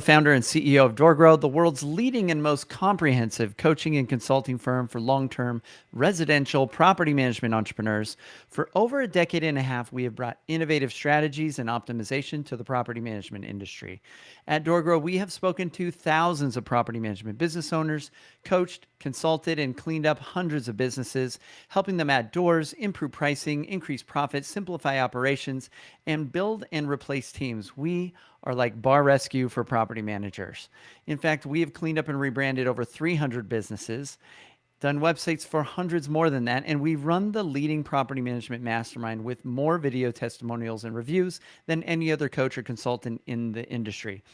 Founder and CEO of DoorGrow, the world's leading and most comprehensive coaching and consulting firm for long-term residential property management entrepreneurs. For over a decade and a half, we have brought innovative strategies and optimization to the property management industry. At DoorGrow, we have spoken to thousands of property management business owners, coached, consulted, and cleaned up hundreds of businesses, helping them add doors, improve pricing, increase profits, simplify operations, and build and replace teams. We are like bar rescue for property managers. In fact, we have cleaned up and rebranded over 300 businesses, done websites for hundreds more than that, and we run the leading property management mastermind with more video testimonials and reviews than any other coach or consultant in the industry.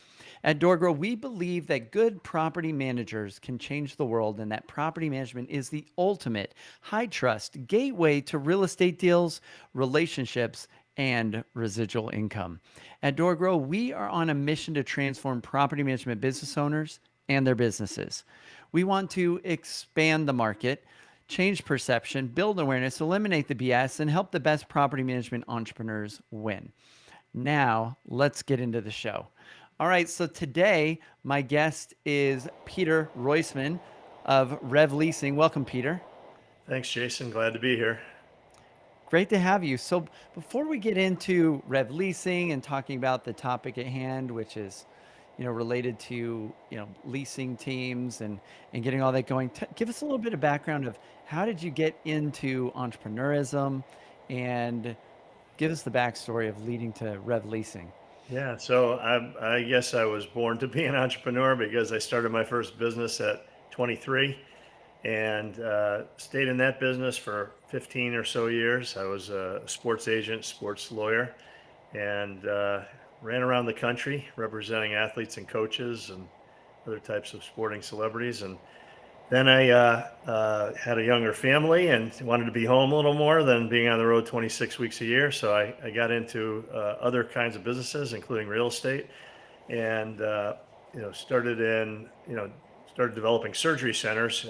At DoorGrow, we believe that good property managers can change the world and that property management is the ultimate high trust gateway to real estate deals, relationships, and residual income. At DoorGrow, we are on a mission to transform property management business owners and their businesses. We want to expand the market, change perception, build awareness, eliminate the BS, and help the best property management entrepreneurs win. Now, let's get into the show. All right, so today my guest is Peter Roisman of Rev Leasing. Welcome, Peter. Thanks, Jason. Glad to be here. Great to have you. So before we get into Rev Leasing and talking about the topic at hand, which is, related to, leasing teams and getting all that going, give us a little bit of background of how did you get into entrepreneurism and give us the backstory of leading to Rev Leasing. Yeah, so I guess I was born to be an entrepreneur because I started my first business at 23 and stayed in that business for 15 or so years. I was a sports agent, sports lawyer, and ran around the country representing athletes and coaches and other types of sporting celebrities. And then I had a younger family and wanted to be home a little more than being on the road 26 weeks a year. So I got into other kinds of businesses, including real estate, and started developing surgery centers.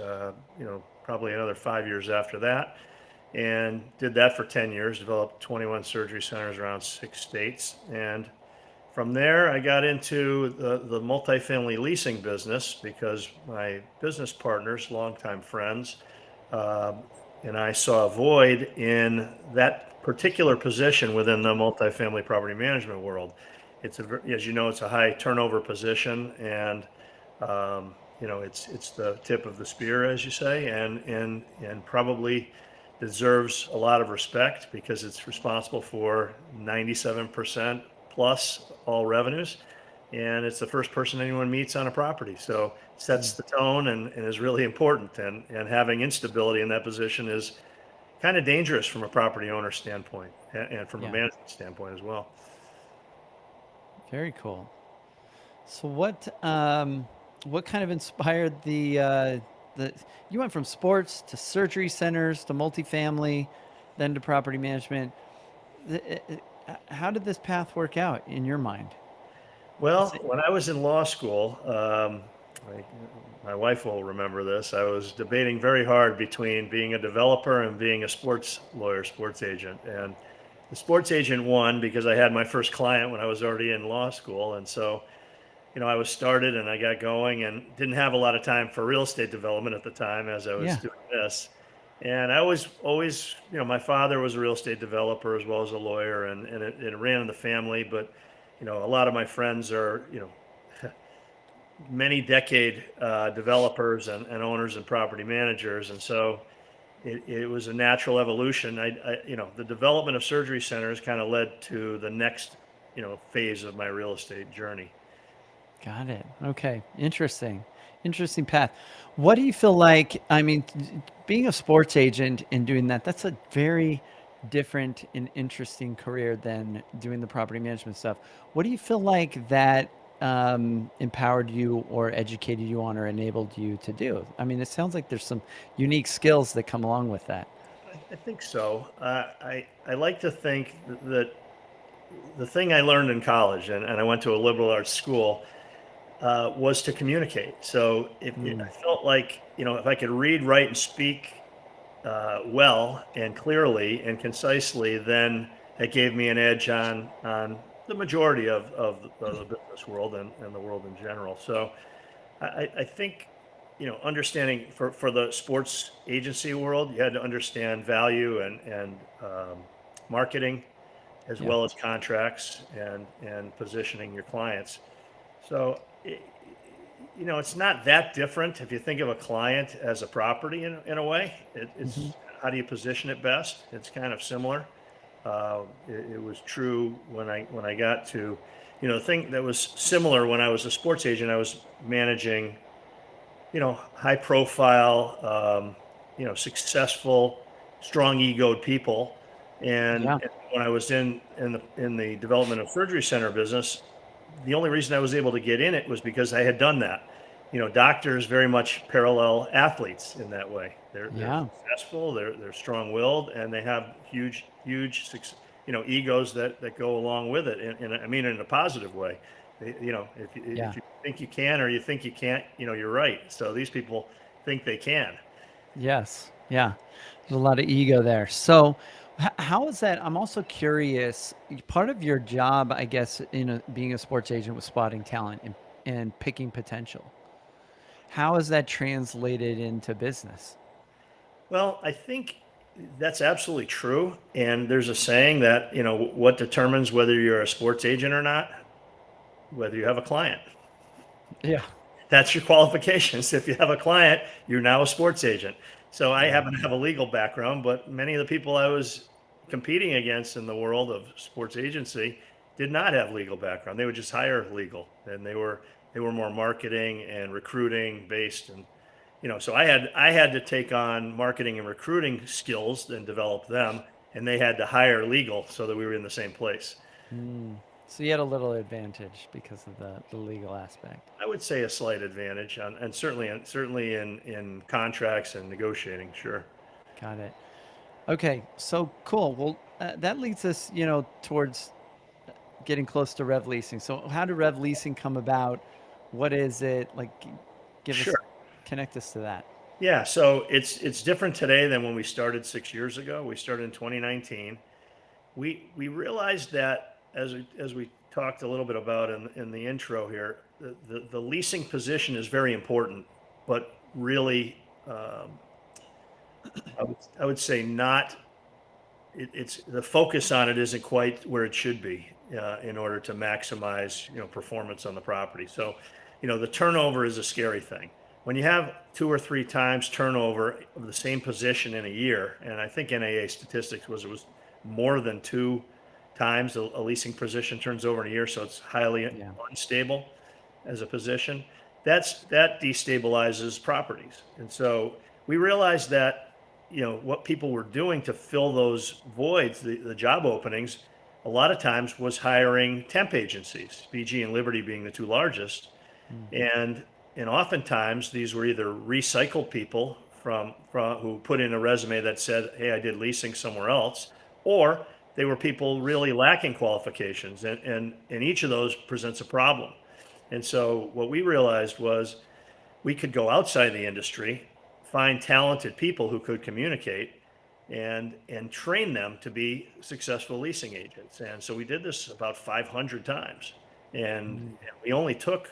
Probably another 5 years after that, and did that for 10 years. Developed 21 surgery centers around 6 states, and from there, I got into the multifamily leasing business because my business partners, longtime friends, and I saw a void in that particular position within the multifamily property management world. As you know, it's a high turnover position, and it's the tip of the spear, as you say, and probably deserves a lot of respect because it's responsible for 97% plus all revenues, and it's the first person anyone meets on a property, so it sets the tone and is really important, and having instability in that position is kind of dangerous from a property owner standpoint and from a management standpoint as well. Very cool. So what kind of inspired the you went from sports to surgery centers to multifamily, then to property management. How did this path work out in your mind? Well, when I was in law school, my wife will remember this. I was debating very hard between being a developer and being a sports lawyer, sports agent. And the sports agent won because I had my first client when I was already in law school. And so, I was started and I got going and didn't have a lot of time for real estate development at the time as I was doing this. And I was always, my father was a real estate developer as well as a lawyer, and it ran in the family. But, a lot of my friends are, many decade developers and owners and property managers. And so it was a natural evolution. The development of surgery centers kind of led to the next, phase of my real estate journey. Got it. Okay. Interesting path. What do you feel like? I mean, being a sports agent and doing that, that's a very different and interesting career than doing the property management stuff. What do you feel like that empowered you or educated you on or enabled you to do? I mean, it sounds like there's some unique skills that come along with that. I think so. I like to think that the thing I learned in college, and I went to a liberal arts school, was to communicate. So I felt like, if I could read, write, and speak well and clearly and concisely, then it gave me an edge on the majority of the business world and the world in general. So I think, understanding for the sports agency world, you had to understand value and marketing as Yeah. well as contracts and positioning your clients. So, it's not that different if you think of a client as a property in a way. Hmm. It's how do you position it best? It's kind of similar. It was true when I got to, the thing that was similar when I was a sports agent. I was managing, high profile, successful, strong egoed people. Yeah. And when I was in the development of surgery center business, the only reason I was able to get in it was because I had done that. Doctors very much parallel athletes in that way. They're Yeah. successful, they're strong-willed, and they have huge, egos that go along with it. And I mean, in a positive way. If Yeah. you think you can or you think you can't, you're right. So these people think they can. Yes. Yeah. There's a lot of ego there. So, how is that? I'm also curious. Part of your job, I guess, being a sports agent was spotting talent and picking potential. How is that translated into business? Well, I think that's absolutely true. And there's a saying that, what determines whether you're a sports agent or not? Whether you have a client. Yeah. That's your qualifications. If you have a client, you're now a sports agent. So I Yeah. happen to have a legal background, but many of the people I was competing against in the world of sports agency did not have legal background. They would just hire legal, and they were more marketing and recruiting based. And so I had to take on marketing and recruiting skills and develop them, and they had to hire legal so that we were in the same place. Mm. So you had a little advantage because of the legal aspect. I would say a slight advantage on, and certainly in contracts and negotiating, sure. Got it. Okay. So cool. Well, that leads us, towards getting close to Rev Leasing. So how did Rev Leasing come about? What is it? Like, give us, Sure. connect us to that. Yeah, so it's different today than when we started 6 years ago. We started in 2019. We realized that as we talked a little bit about in the intro here, the leasing position is very important, but really, I would say not. It's the focus on it isn't quite where it should be in order to maximize performance on the property. So, the turnover is a scary thing. When you have 2 or 3 times turnover of the same position in a year, and I think NAA statistics it was more than 2 times a leasing position turns over in a year, so it's highly Yeah. unstable as a position. That destabilizes properties, and so we realized that what people were doing to fill those voids, the job openings, a lot of times was hiring temp agencies, BG and Liberty being the two largest, Hmm. and oftentimes these were either recycled people from who put in a resume that said, "Hey, I did leasing somewhere else," or they were people really lacking qualifications, and each of those presents a problem. And so what we realized was we could go outside the industry, find talented people who could communicate, and train them to be successful leasing agents. And so we did this about 500 times, and we only took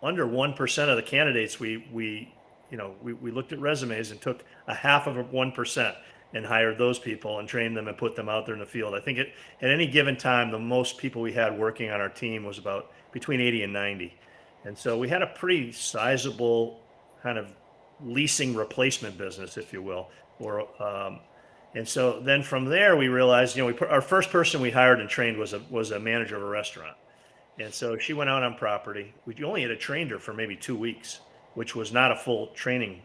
under 1% of the candidates. We looked at resumes and took a half of 1% and hired those people and trained them and put them out there in the field. I think at any given time, the most people we had working on our team was about between 80 and 90. And so we had a pretty sizable kind of leasing replacement business, if you will. And so then from there, we realized, our first person we hired and trained was a manager of a restaurant. And so she went out on property. We only had trained her for maybe 2 weeks, which was not a full training,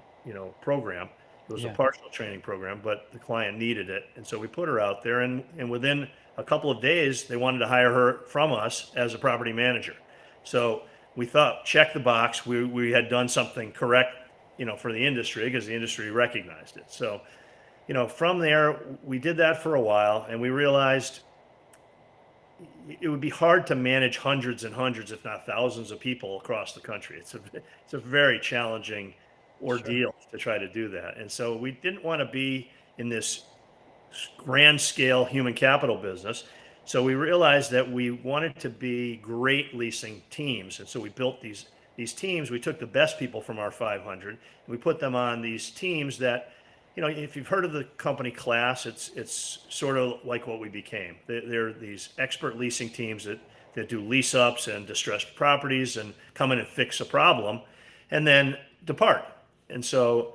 program. It was a Yeah. partial training program, but the client needed it. And so we put her out there, and within a couple of days, they wanted to hire her from us as a property manager. So we thought, check the box. We had done something correct, for the industry because the industry recognized it. So, from there, we did that for a while, and we realized it would be hard to manage hundreds and hundreds, if not thousands, of people across the country. It's a very challenging Sure. ordeal to try to do that. And so we didn't want to be in this grand scale human capital business. So we realized that we wanted to be great leasing teams. And so we built these teams. We took the best people from our 500 and we put them on these teams that, if you've heard of the company Class, it's sort of like what we became. They're these expert leasing teams that do lease ups and distressed properties and come in and fix a problem and then depart. And so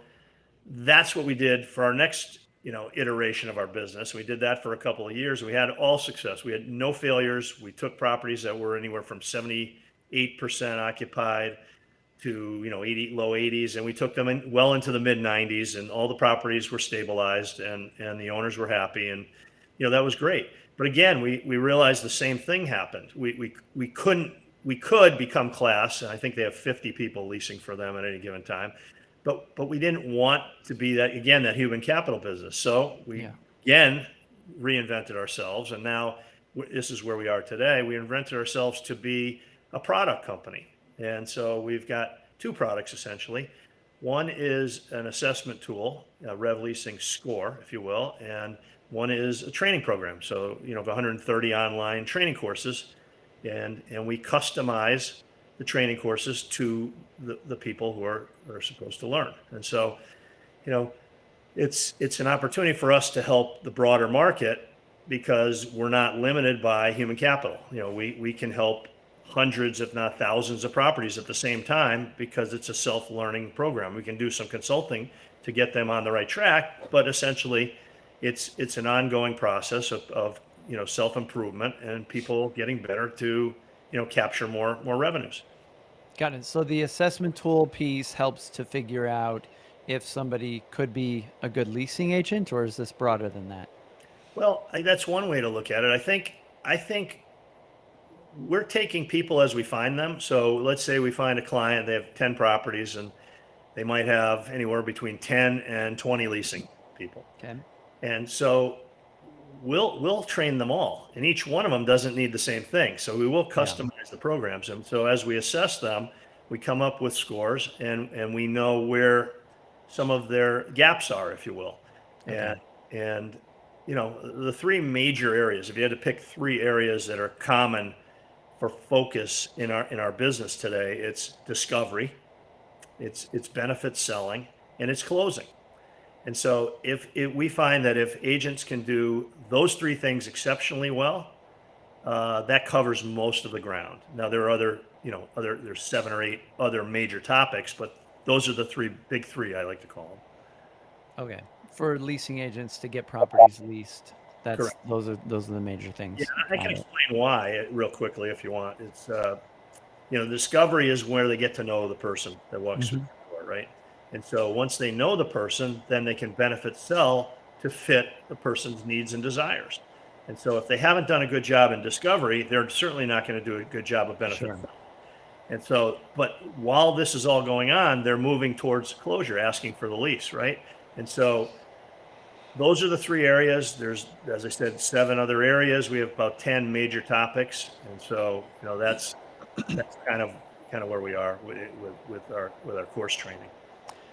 that's what we did for our next iteration of our business. We did that for a couple of years. We had all success. We had no failures. We took properties that were anywhere from 78% occupied to 80, low 80s, and we took them in well into the mid 90s, and all the properties were stabilized, and the owners were happy, and that was great. But again, we realized the same thing happened. We could become Class, and I think they have 50 people leasing for them at any given time. But we didn't want to be that human capital business. So we again reinvented ourselves, and now this is where we are today. We invented ourselves to be a product company, and so we've got two products essentially. One is an assessment tool, a Rev Leasing score, if you will, and one is a training program. So 130 online training courses, and we customize the training courses to the people who are supposed to learn. And so, it's an opportunity for us to help the broader market because we're not limited by human capital. We can help hundreds, if not thousands, of properties at the same time because it's a self-learning program. We can do some consulting to get them on the right track, but essentially, it's an ongoing process of self-improvement and people getting better to capture more revenues. Got it. So the assessment tool piece helps to figure out if somebody could be a good leasing agent, or is this broader than that? Well, that's one way to look at it. I think we're taking people as we find them. So let's say we find a client, they have 10 properties and they might have anywhere between 10 and 20 leasing people. Okay. And so we'll train them all, and each one of them doesn't need the same thing. So we will customize the programs. And so as we assess them, we come up with scores, and we know where some of their gaps are, if you will. Okay. And the three major areas, if you had to pick three areas that are common for focus in our business today, it's discovery, it's benefit selling, and it's closing. And so if we find that if agents can do those three things exceptionally well, that covers most of the ground. Now there are there's 7 or 8 other major topics, but those are the big three I like to call them. Okay. For leasing agents to get properties leased, Correct. those are the major things. Yeah, I can explain why real quickly if you want. It's discovery is where they get to know the person that walks through the door, right? And so once they know the person, then they can benefit sell to fit the person's needs and desires. And so if they haven't done a good job in discovery, they're certainly not going to do a good job of benefit selling. And so, but while this is all going on, they're moving towards closure, asking for the lease, right? And so those are the three areas. There's, as I said, 7 other areas. We have about 10 major topics. And so, that's kind of where we are with our course training.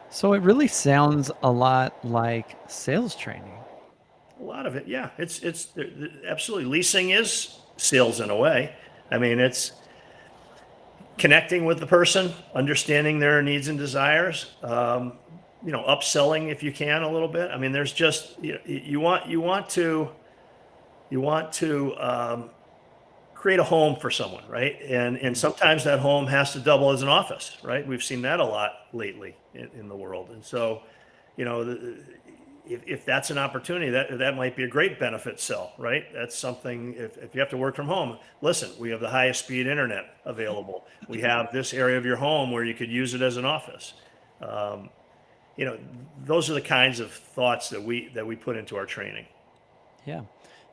So it really sounds a lot like sales training. A lot of it, yeah. It's absolutely, leasing is sales in a way. I mean, it's connecting with the person, understanding their needs and desires, upselling if you can a little bit. I mean, there's just you want to create a home for someone, right? And sometimes that home has to double as an office, right? We've seen that a lot lately in the world. And so, if that's an opportunity, that might be a great benefit sell, right? That's something, if you have to work from home, listen, we have the highest speed internet available. We have this area of your home where you could use it as an office. Those are the kinds of thoughts that we put into our training. Yeah.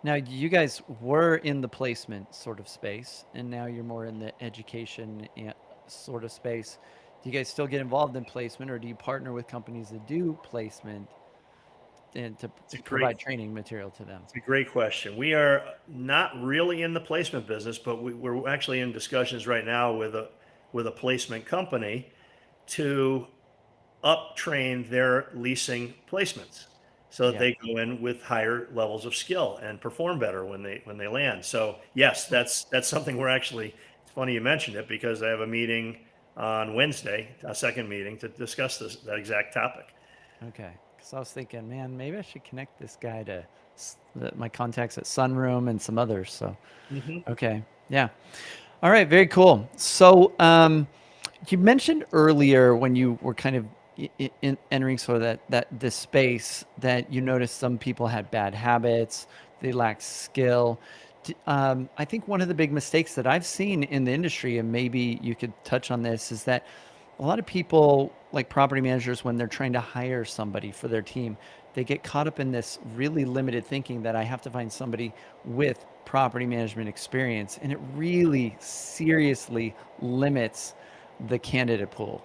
Now you guys were in the placement sort of space, and now you're more in the education sort of space. Do you guys still get involved in placement, or do you partner with companies that do placement and to provide training material to them? It's a great question. We are not really in the placement business, but we're actually in discussions right now with a placement company to up train their leasing placements. so that Yeah. they go in with higher levels of skill and perform better when they land. So yes, that's something we're actually. It's funny you mentioned it because I have a meeting on Wednesday, a second meeting to discuss that exact topic. Okay. Because I was thinking, man, maybe I should connect this guy to my contacts at Sunroom and some others. So, Hmm. okay. Yeah. All right. Very cool. So, you mentioned earlier when you were kind of entering sort of that this space that you noticed some people had bad habits, they lacked skill. I think one of the big mistakes that I've seen in the industry, and maybe you could touch on this, is that a lot of people, like property managers, when they're trying to hire somebody for their team, they get caught up in this really limited thinking that I have to find somebody with property management experience, and it really seriously limits the candidate pool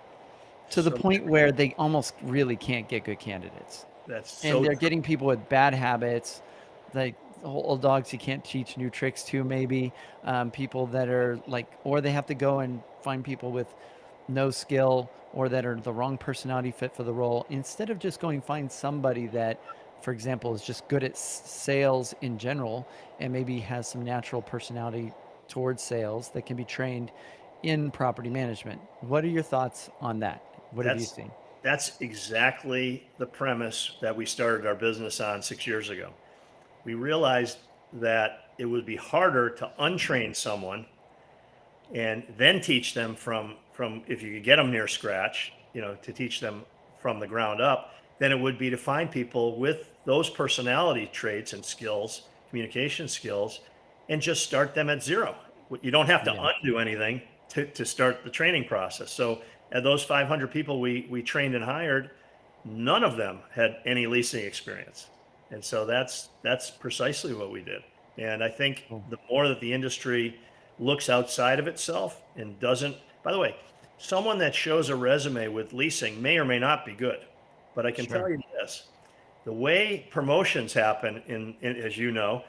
to the So point where they almost really can't get good candidates. that's And so they're getting people with bad habits, like old dogs you can't teach new tricks to, maybe people that are like, or they have to go and find people with no skill or that are the wrong personality fit for the role instead of just going find somebody that, for example, is just good at sales in general and maybe has some natural personality towards sales that can be trained in property management. What are your thoughts on that? What have you that's seen? that's exactly the premise that we started our business on 6 years ago. We realized that it would be harder to untrain someone and then teach them from if you could get them near scratch, to teach them from the ground up, than it would be to find people with those personality traits and skills, communication skills, and just start them at zero. You don't have to Yeah. undo anything to start the training process. So at those 500 people we trained and hired, none of them had any leasing experience. And so that's precisely what we did. And I think Cool. the more that the industry looks outside of itself and doesn't, by the way, someone that shows a resume with leasing may or may not be good. But I can Sure. tell you this, the way promotions happen as you know,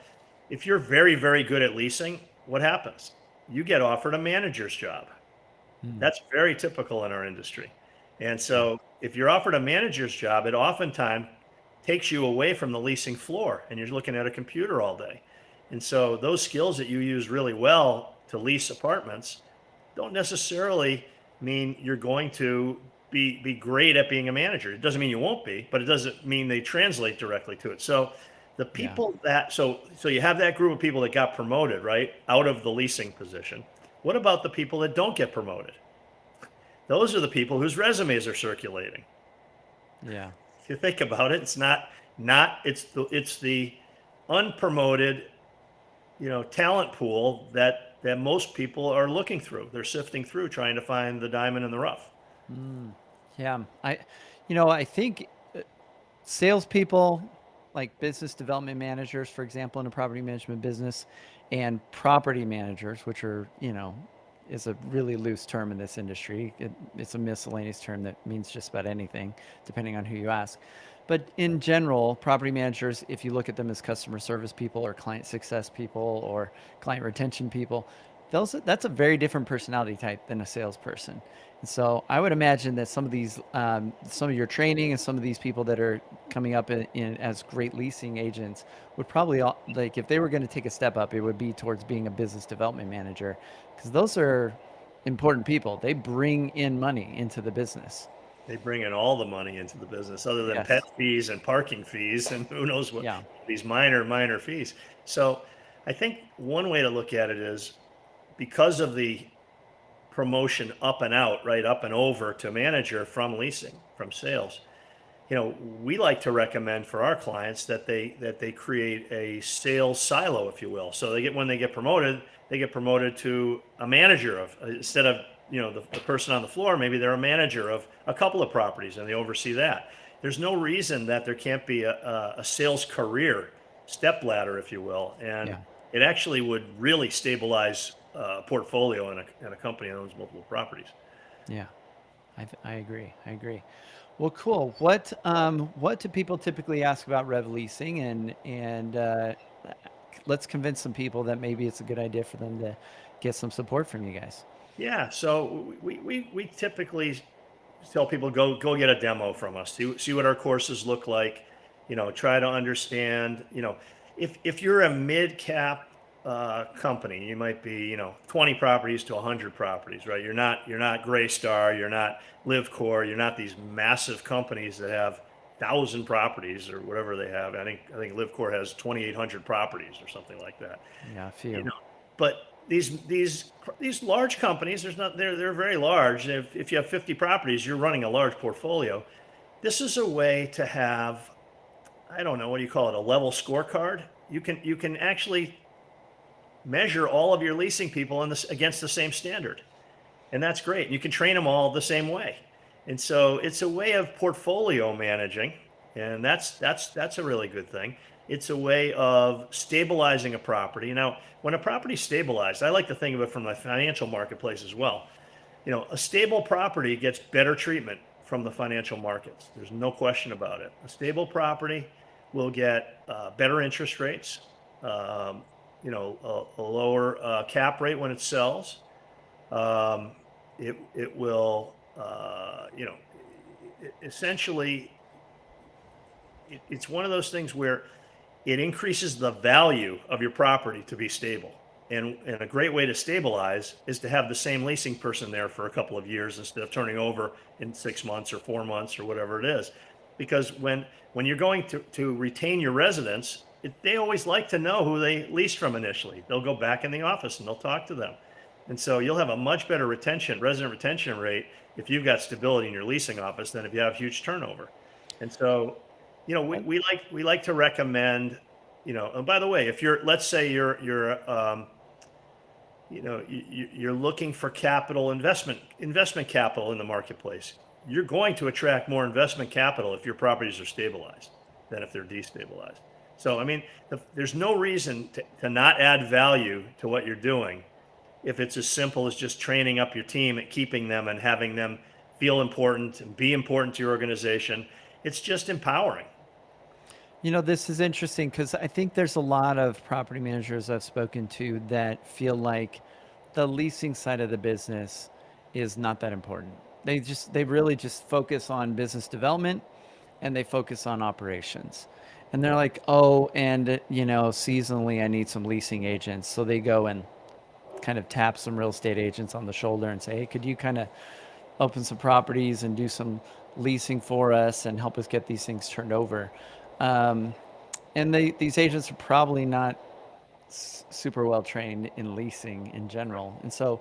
if you're very, very good at leasing, what happens? You get offered a manager's job. Mm, That's very typical in our industry. And yeah. so if you're offered a manager's job, it oftentimes takes you away from the leasing floor and you're looking at a computer all day. And so those skills that you use really well to lease apartments don't necessarily mean you're going to be great at being a manager. It doesn't mean you won't be, but it doesn't mean they translate directly to it. So the Yeah. people that so you have that group of people that got promoted, right, out of the leasing position. What about the people that don't get promoted? Those are the people whose resumes are circulating. Yeah. If you think about it, it's not it's the unpromoted, talent pool that most people are looking through. They're sifting through trying to find the diamond in the rough. Mm, yeah. I think salespeople, like business development managers, for example, in a property management business, and property managers, which are, is a really loose term in this industry. It's a miscellaneous term that means just about anything, depending on who you ask. But in general, property managers, if you look at them as customer service people or client success people or client retention people, that's a very different personality type than a salesperson. And so I would imagine that some of your training and some of these people that are coming up as great leasing agents would probably like if they were going to take a step up, it would be towards being a business development manager because those are important people. They bring in money into the business. They bring in all the money into the business, other than pet Yes. fees and parking fees, and who knows what Yeah. these minor fees. So, I think one way to look at it is because of the promotion up and out, right, up and over to manager from leasing, from sales. We like to recommend for our clients that they create a sales silo, if you will. So when they get promoted, they get promoted to a manager of instead of the person on the floor. Maybe they're a manager of a couple of properties and they oversee that. There's no reason that there can't be a sales career step ladder, if you will, and Yeah. it actually would really stabilize a portfolio in a company that owns multiple properties. Yeah. I agree. I agree. Well, cool. What do people typically ask about Rev Leasing, and let's convince some people that maybe it's a good idea for them to get some support from you guys. Yeah, so we typically tell people go get a demo from us, see what our courses look like, Try to understand, if you're a mid cap company, you might be, 20 properties to 100 properties, right? You're not Graystar, you're not LiveCore, you're not these massive companies that have 1,000 properties or whatever they have. I think LiveCore has 2,800 properties or something like that. Yeah, a You few. know, but these large companies, they're very large. If you have 50 properties, you're running a large portfolio. This is a way to have, I don't know, what do you call it, a level scorecard? You can actually measure all of your leasing people against the same standard. And that's great. You can train them all the same way. And so it's a way of portfolio managing, and that's a really good thing. It's a way of stabilizing a property. Now, when a property's stabilized, I like to think of it from the financial marketplace as well. A stable property gets better treatment from the financial markets. There's no question about it. A stable property will get better interest rates, um, a lower cap rate when it sells. Um, it will, essentially, it's one of those things where it increases the value of your property to be stable. And a great way to stabilize is to have the same leasing person there for a couple of years instead of turning over in 6 months or 4 months or whatever it is. Because when you're going to retain your residents, they always like to know who they leased from initially. They'll go back in the office and they'll talk to them. And so you'll have a much better resident retention rate if you've got stability in your leasing office than if you have huge turnover. And so, we like to recommend, and by the way, if let's say you're looking for investment capital in the marketplace, you're going to attract more investment capital if your properties are stabilized than if they're destabilized. So, I mean, there's no reason to not add value to what you're doing if it's as simple as just training up your team and keeping them and having them feel important and be important to your organization. It's just empowering. This is interesting because I think there's a lot of property managers I've spoken to that feel like the leasing side of the business is not that important. They really just focus on business development and they focus on operations. And they're like, "Oh, and seasonally I need some leasing agents." So they go and kind of tap some real estate agents on the shoulder and say, "Hey, could you kind of open some properties and do some leasing for us and help us get these things turned over?" Um, and these agents are probably not super well trained in leasing in general. And so,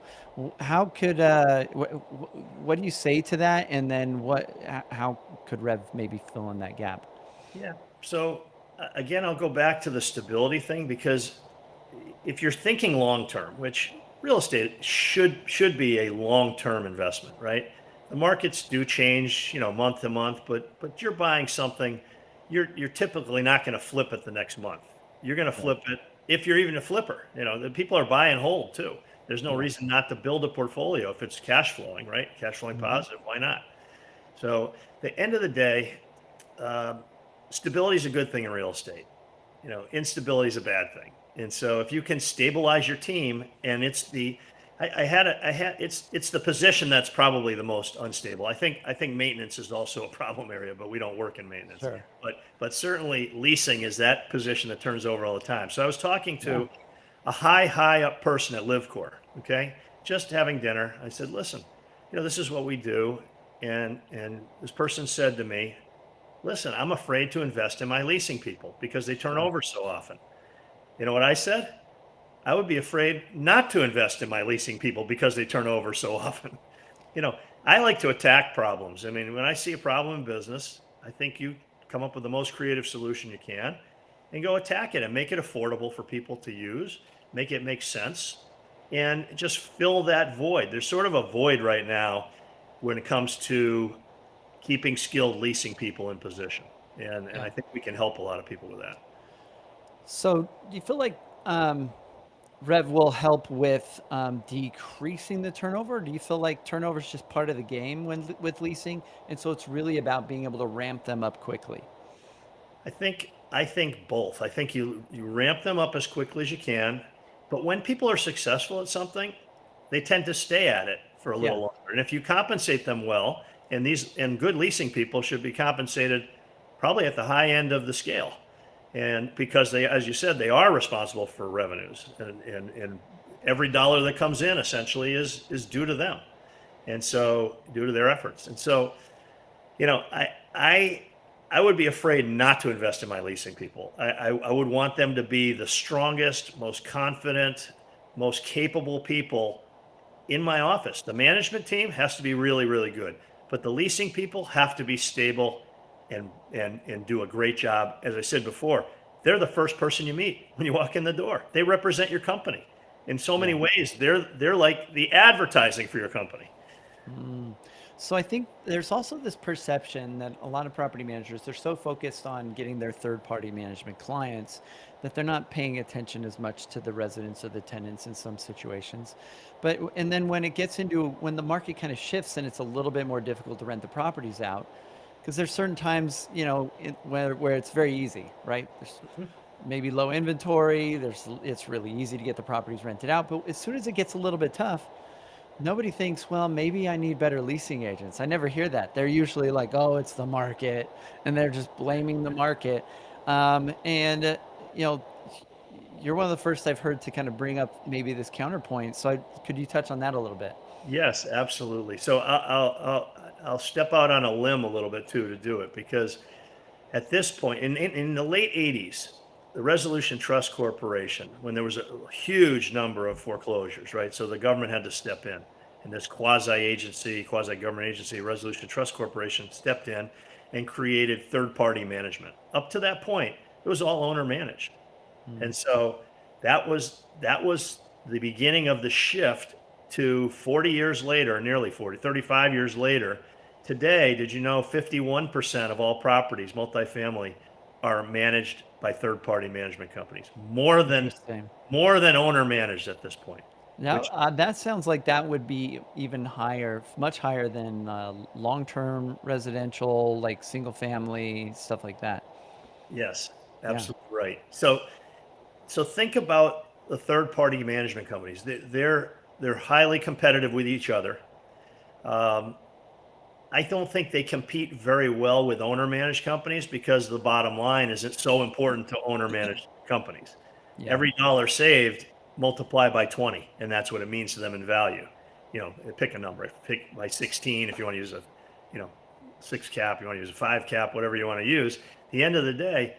how could what do you say to that? And then how could Rev maybe fill in that gap? Yeah. So again, I'll go back to the stability thing because if you're thinking long term, which real estate should be a long term investment, right? The markets do change, month to month, but you're buying something, you're typically not going to flip it the next month. You're going to Right. flip it if you're even a flipper. The people are buy and hold too. There's no Yeah. reason not to build a portfolio if it's cash flowing, right? Cash flowing Hmm. positive. Why not? So, the end of the day, uh, stability is a good thing in real estate. Instability is a bad thing. And so if you can stabilize your team, and it's the position that's probably the most unstable. I think maintenance is also a problem area, but we don't work in maintenance. Sure. But certainly leasing is that position that turns over all the time. So I was talking Yeah. to a high up person at LiveCore, okay, just having dinner. I said, listen, this is what we do, and this person said to me, listen, I'm afraid to invest in my leasing people because they turn Sure. over so often. You know what I said? I would be afraid not to invest in my leasing people because they turn over so often. You know, I like to attack problems. I mean, when I see a problem in business, I think you come up with the most creative solution you can and go attack it and make it affordable for people to use, make it make sense, and just fill that void. There's sort of a void right now when it comes to keeping skilled leasing people in position. And I Yeah. think we can help a lot of people with that. So, do you feel like Rev will help with decreasing the turnover? Or do you feel like turnover is just part of the game with leasing, and so it's really about being able to ramp them up quickly? I think both. I think you ramp them up as quickly as you can, but when people are successful at something, they tend to stay at it for a Yeah. little longer. And if you compensate them well, and good leasing people should be compensated probably at the high end of the scale. And because they, as you said, they are responsible for revenues, and every dollar that comes in essentially is due to them. And so due to their efforts. And so, you know, I would be afraid not to invest in my leasing people. I would want them to be the strongest, most confident, most capable people in my office. The management team has to be really, really good, but the leasing people have to be stable and do a great job. As I said before, they're the first person you meet when you walk in the door. They represent your company in so many Yeah. ways. They're like the advertising for your company. So I think there's also this perception that a lot of property managers, they're so focused on getting their third party management clients that they're not paying attention as much to the residents or the tenants in some situations. But and then when it gets into when the market kind of shifts and it's a little bit more difficult to rent the properties out, because there's certain times, where it's very easy, right? There's maybe low inventory, it's really easy to get the properties rented out, but as soon as it gets a little bit tough, nobody thinks, well, maybe I need better leasing agents. I never hear that. They're usually like, oh, it's the market, and they're just blaming the market. And you know, you're one of the first I've heard to kind of bring up maybe this counterpoint. So could you touch on that a little bit? Yes, absolutely. So I'll step out on a limb a little bit too to do it, because at this point in the late 80s, the Resolution Trust Corporation, when there was a huge number of foreclosures, right? So the government had to step in, and this quasi-government agency, Resolution Trust Corporation, stepped in and created third-party management. Up to that point, it was all owner managed. And so that was the beginning of the shift to 40 years later, nearly 40, 35 years later. Today, did you know 51% of all properties, multifamily, are managed by third-party management companies, Interesting. more than owner managed at this point, Now, which, that sounds like that would be even higher, much higher than long-term residential, like single family, stuff like that. yes, Yeah. absolutely right. So think about the third-party management companies. They're highly competitive with each other. Um, I don't think they compete very well with owner managed companies, because the bottom line is it's so important to owner managed companies. Yeah. Every dollar saved, multiply by 20, and that's what it means to them in value. Pick a number, pick by 16 if you want to use a, you know, six cap, you want to use a five cap, whatever you want to use. At the end of the day,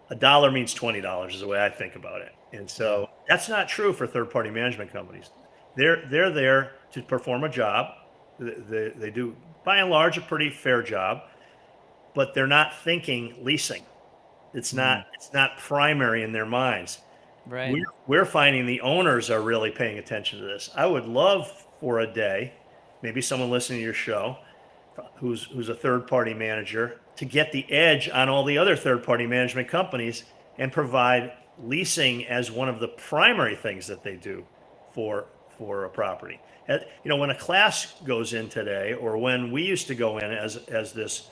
a dollar means $20 is the way I think about it. And Yeah. so that's not true for third party management companies. They're there to perform a job. They do by and large a pretty fair job, but they're not thinking leasing. It's not primary in their minds. Right. We're finding the owners are really paying attention to this. I would love for a day, maybe someone listening to your show who's a third party manager, to get the edge on all the other third party management companies and provide leasing as one of the primary things that they do for a property. When a class goes in today, or when we used to go in as this,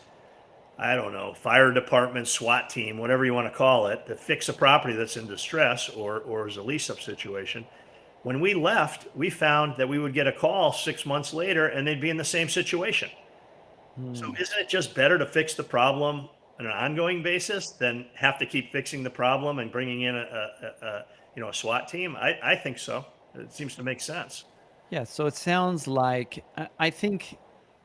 I don't know, fire department, SWAT team, whatever you want to call it, to fix a property that's in distress or is a lease up situation. When we left, we found that we would get a call 6 months later and they'd be in the same situation. So isn't it just better to fix the problem on an ongoing basis than have to keep fixing the problem and bringing in a SWAT team? I think so. It seems to make sense. Yeah. So it sounds like I think,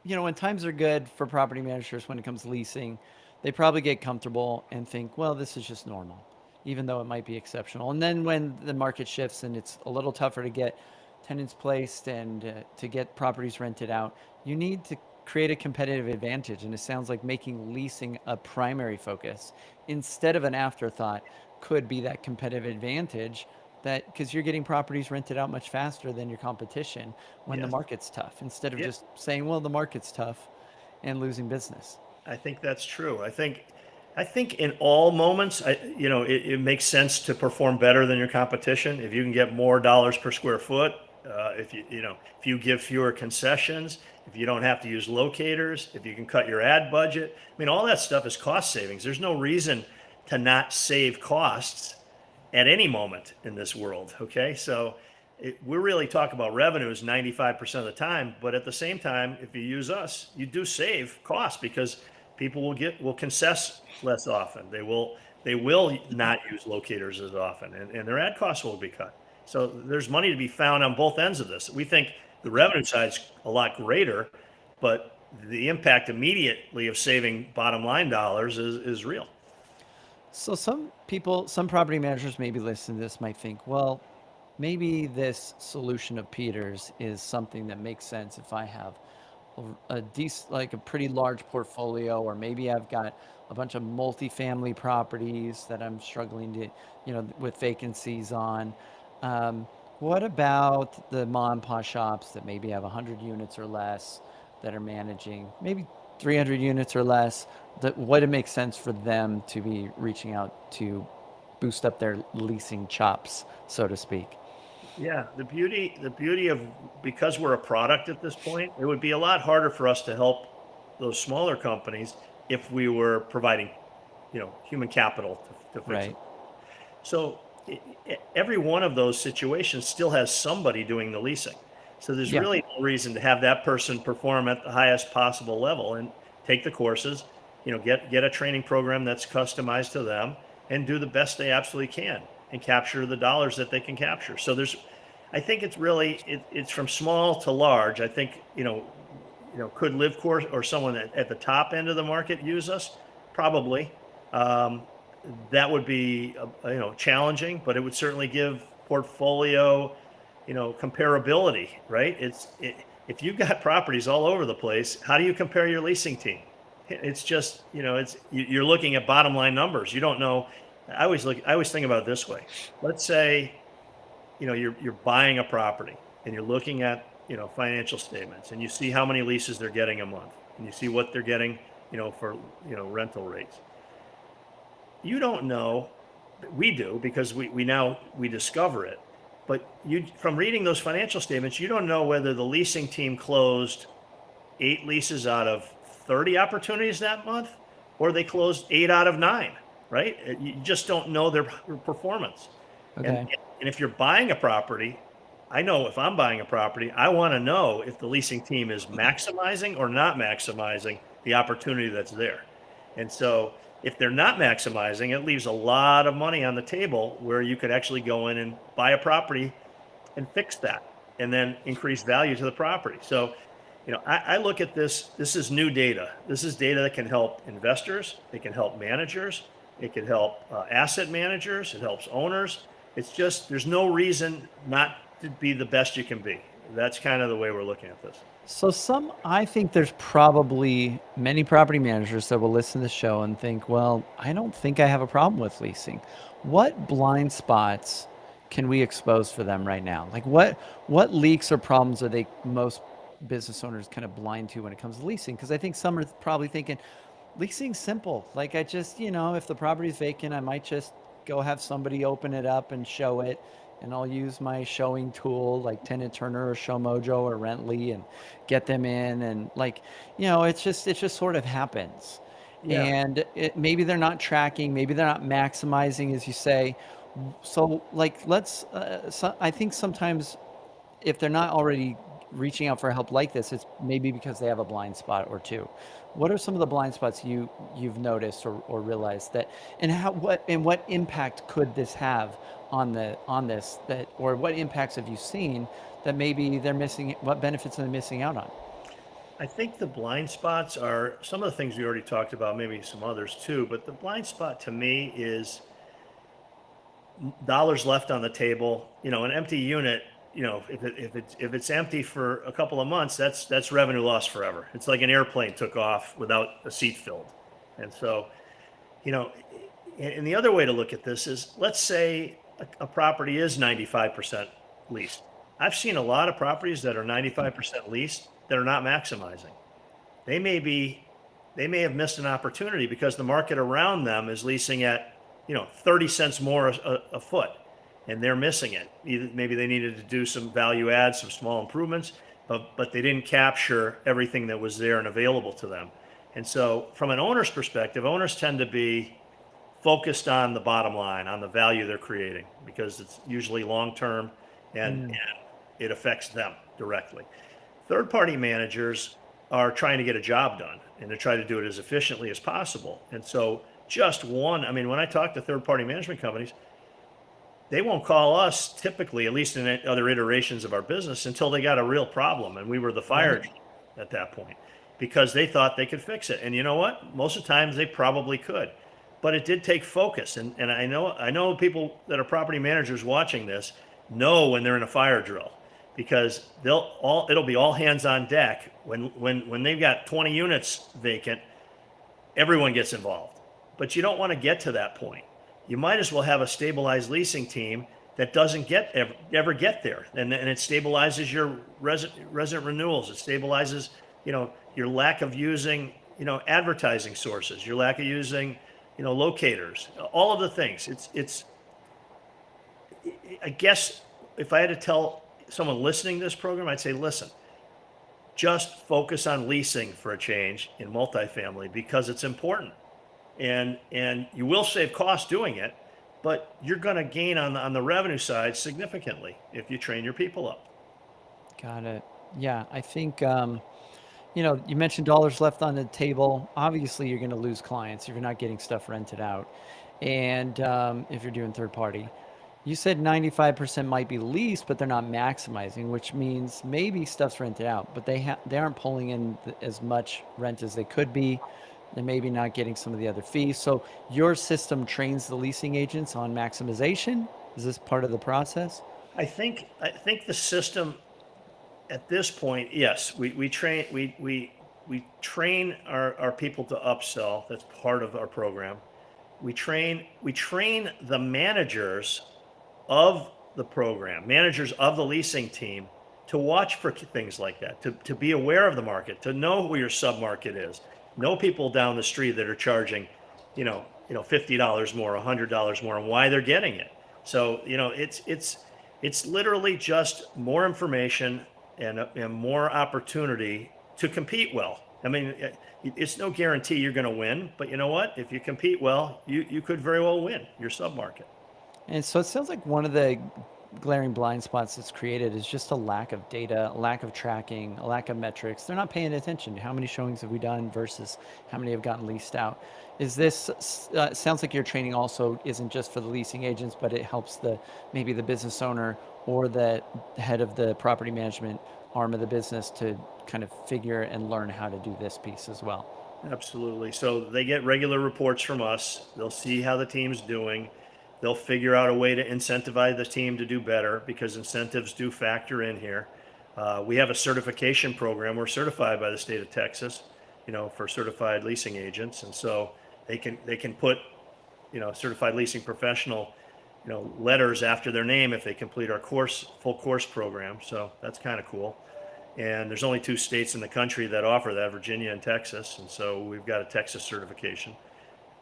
when times are good for property managers when it comes to leasing, they probably get comfortable and think, well, this is just normal, even though it might be exceptional. And then when the market shifts and it's a little tougher to get tenants placed and to get properties rented out, you need to create a competitive advantage. And it sounds like making leasing a primary focus instead of an afterthought could be that competitive advantage, that because you're getting properties rented out much faster than your competition when the Yes. market's tough, instead of Yeah, just saying, well, the market's tough and losing business. I think that's true. I think in all moments, it makes sense to perform better than your competition if you can get more dollars per square foot. If you give fewer concessions, if you don't have to use locators, if you can cut your ad budget. I mean, all that stuff is cost savings. There's no reason to not save costs at any moment in this world. Okay, so we're really talking about revenues 95% of the time, but at the same time, if you use us, you do save costs, because People will concess less often. They will not use locators as often, and their ad costs will be cut. So there's money to be found on both ends of this. We think the revenue side's a lot greater, but the impact immediately of saving bottom line dollars is real. So some people, some property managers maybe listening to this might think, well, maybe this solution of Peters is something that makes sense if I have a decent, like a pretty large portfolio, or maybe I've got a bunch of multifamily properties that I'm struggling to, with vacancies on. Um, what about the mom and pop shops that maybe have 100 units or less that are managing maybe 300 units or less? That would it make sense for them to be reaching out to boost up their leasing chops, so to speak? Yeah, the beauty of, because we're a product at this point, it would be a lot harder for us to help those smaller companies if we were providing, human capital to fix it. Right. So every one of those situations still has somebody doing the leasing. So there's Yeah. really no reason to have that person perform at the highest possible level and take the courses, get a training program that's customized to them and do the best they absolutely can and capture the dollars that they can capture. So I think it's really, it's from small to large. I think, could Live Course or someone at the top end of the market use us? Probably. Um, that would be challenging, but it would certainly give portfolio comparability, right? If you've got properties all over the place, how do you compare your leasing team? It's just, you're looking at bottom line numbers. You don't know. I always think about it this way. Let's say you're buying a property and you're looking at financial statements, and you see how many leases they're getting a month, and you see what they're getting for rental rates. You don't know. We do, because we discover it. But you, from reading those financial statements, you don't know whether the leasing team closed 8 leases out of 30 opportunities that month, or they closed 8 out of 9, right? You just don't know their performance. And, Okay. and if you're buying a property, I know if I'm buying a property, I want to know if the leasing team is maximizing or not maximizing the opportunity that's there. And so if they're not maximizing, it leaves a lot of money on the table where you could actually go in and buy a property and fix that and then increase value to the property. So, I look at this. This is new data. This is data that can help investors. It can help managers. It can help asset managers. It helps owners. It's just, there's no reason not to be the best you can be. That's kind of the way we're looking at this. So I think there's probably many property managers that will listen to the show and think, well, I don't think I have a problem with leasing. What blind spots can we expose for them right now? Like what leaks or problems are they most business owners kind of blind to when it comes to leasing? Because I think some are probably thinking, leasing's simple. Like I just, if the property's vacant, I might just go have somebody open it up and show it. And I'll use my showing tool like Tenant Turner or Show Mojo or Rently and get them in. And like, it just sort of happens. Yeah. And maybe they're not tracking, maybe they're not maximizing, as you say. So like, I think sometimes if they're not already reaching out for help like this, it's maybe because they have a blind spot or two. What are some of the blind spots you've noticed or realized that, and what impact could this have on this, that, or what impacts have you seen that maybe they're missing? What benefits are they missing out on? I think the blind spots are some of the things we already talked about, maybe some others too. But the blind spot to me is dollars left on the table. An empty unit. If it's empty for a couple of months, that's revenue lost forever. It's like an airplane took off without a seat filled. And so, you know, and the other way to look at this is, let's say a property is 95% leased. I've seen a lot of properties that are 95% leased that are not maximizing. They may be, they may have missed an opportunity because the market around them is leasing at, 30 cents more a foot, and they're missing it. Maybe they needed to do some value add, some small improvements, but they didn't capture everything that was there and available to them. And so from an owner's perspective, owners tend to be focused on the bottom line, on the value they're creating, because it's usually long term, and Mm. it affects them directly. Third party managers are trying to get a job done and to try to do it as efficiently as possible. And so just one, I mean, when I talk to third-party management companies, they won't call us typically, at least in other iterations of our business, until they got a real problem. And we were the fire Right. at that point because they thought they could fix it. And you know what? Most of the times they probably could. But it did take focus. And I know people that are property managers watching this know when they're in a fire drill because it'll be all hands on deck when they've got 20 units vacant, everyone gets involved. But you don't want to get to that point. You might as well have a stabilized leasing team that doesn't ever get there, and it stabilizes your resident renewals. It stabilizes, your lack of using, advertising sources, your lack of using, locators, all of the things. It's. I guess if I had to tell someone listening to this program, I'd say, listen, just focus on leasing for a change in multifamily because it's important, and you will save costs doing it, but you're going to gain on the revenue side significantly if you train your people up. Got it. Yeah, I think you mentioned dollars left on the table. Obviously, you're going to lose clients if you're not getting stuff rented out, and if you're doing third party. You said 95% might be leased, but they're not maximizing, which means maybe stuff's rented out, but they aren't pulling in as much rent as they could be. They're maybe not getting some of the other fees. So your system trains the leasing agents on maximization. Is this part of the process? I think the system at this point, yes, we train our people to upsell. That's part of our program. We train the managers of the program, managers of the leasing team, to watch for things like that, to be aware of the market, to know who your submarket is, know people down the street that are charging, $50 more, $100 more, and why they're getting it. So it's literally just more information and more opportunity to compete well. I mean, it's no guarantee you're going to win, but you know what? If you compete well, you could very well win your submarket. And so it sounds like one of the glaring blind spots that's created is just a lack of data, a lack of tracking, a lack of metrics. They're not paying attention to how many showings have we done versus how many have gotten leased out. Is this sounds like your training also isn't just for the leasing agents, but it helps maybe the business owner or the head of the property management arm of the business to kind of figure and learn how to do this piece as well. Absolutely. So they get regular reports from us. They'll see how the team's doing. They'll figure out a way to incentivize the team to do better because incentives do factor in here. We have a certification program. We're certified by the state of Texas, for certified leasing agents, and so they can put, certified leasing professional, letters after their name if they complete our full course program. So that's kind of cool. And there's only two states in the country that offer that, Virginia and Texas. And so we've got a Texas certification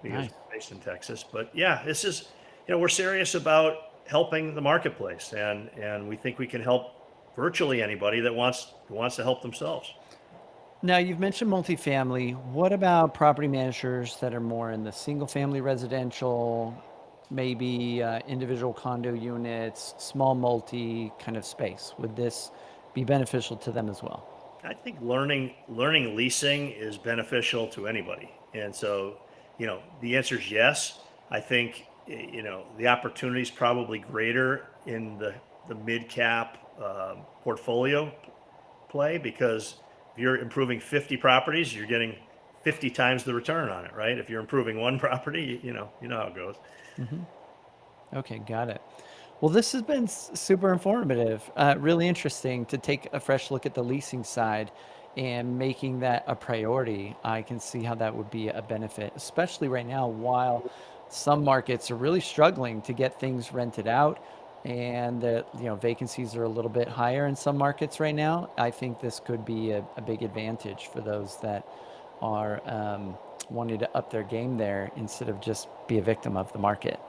because Nice. we're based in Texas. But yeah, this is, we're serious about helping the marketplace, and we think we can help virtually anybody that wants to help themselves. Now, you've mentioned multifamily. What about property managers that are more in the single family residential, maybe individual condo units, small multi kind of space? Would this be beneficial to them as well? I think learning leasing is beneficial to anybody. And so, the answer is yes. I think, the opportunity is probably greater in the mid cap portfolio play because if you're improving 50 properties, you're getting 50 times the return on it, right? If you're improving one property, you know how it goes. Hmm. Okay, got it. Well, this has been super informative, really interesting to take a fresh look at the leasing side and making that a priority. I can see how that would be a benefit, especially right now while some markets are really struggling to get things rented out and the vacancies are a little bit higher in some markets right now. I think this could be a big advantage for those that are wanting to up their game there instead of just be a victim of the market.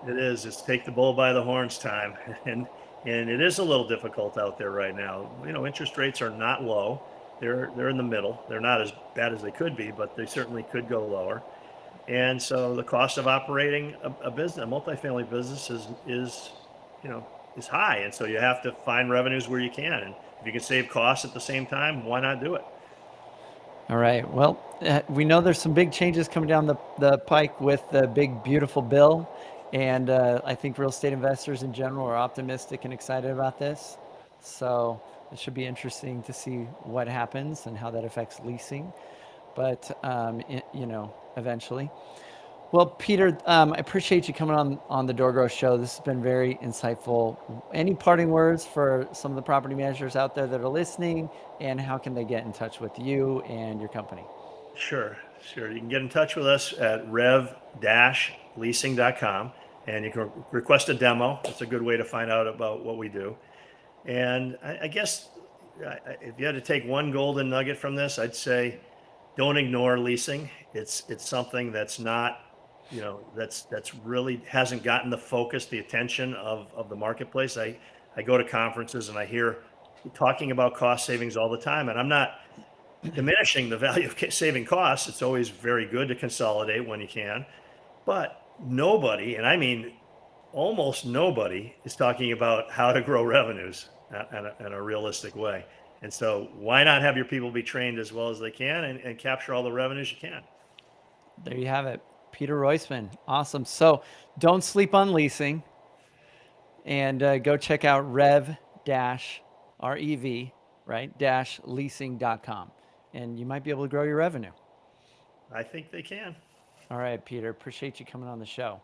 It is. It's take the bull by the horns time, and it is a little difficult out there right now. Interest rates are not low. They're in the middle. They're not as bad as they could be, but they certainly could go lower. And so the cost of operating a business, a multifamily business, you know, is high. And so you have to find revenues where you can. And if you can save costs at the same time, why not do it? All right. Well, we know there's some big changes coming down the pike with the big, beautiful bill. And I think real estate investors in general are optimistic and excited about this. So it should be interesting to see what happens and how that affects leasing. But, eventually. Well, Peter, I appreciate you coming on the Door Grow Show. This has been very insightful. Any parting words for some of the property managers out there that are listening, and how can they get in touch with you and your company? Sure, sure. You can get in touch with us at rev-leasing.com, and you can request a demo. That's a good way to find out about what we do. And I guess if you had to take one golden nugget from this, I'd say don't ignore leasing. It's something that's not, that's really hasn't gotten the focus, the attention of the marketplace. I go to conferences and I hear talking about cost savings all the time, and I'm not diminishing the value of saving costs. It's always very good to consolidate when you can, but nobody, and I mean almost nobody, is talking about how to grow revenues in a realistic way. And so, why not have your people be trained as well as they can and capture all the revenues you can? There you have it. Peter Roisman. Awesome. So don't sleep on leasing, and go check out rev, right, leasing.com. And you might be able to grow your revenue. I think they can. All right, Peter. Appreciate you coming on the show.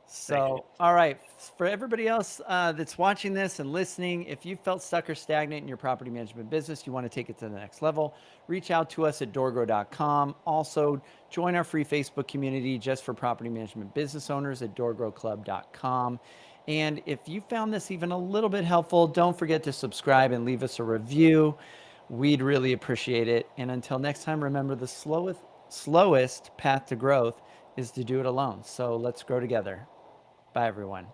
Thank you. So, all right, for everybody else that's watching this and listening, if you felt stuck or stagnant in your property management business, you want to take it to the next level, reach out to us at doorgrow.com. Also, join our free Facebook community just for property management business owners at doorgrowclub.com. And if you found this even a little bit helpful, don't forget to subscribe and leave us a review. We'd really appreciate it. And until next time, remember the slowest path to growth is to do it alone. So let's grow together. Bye, everyone.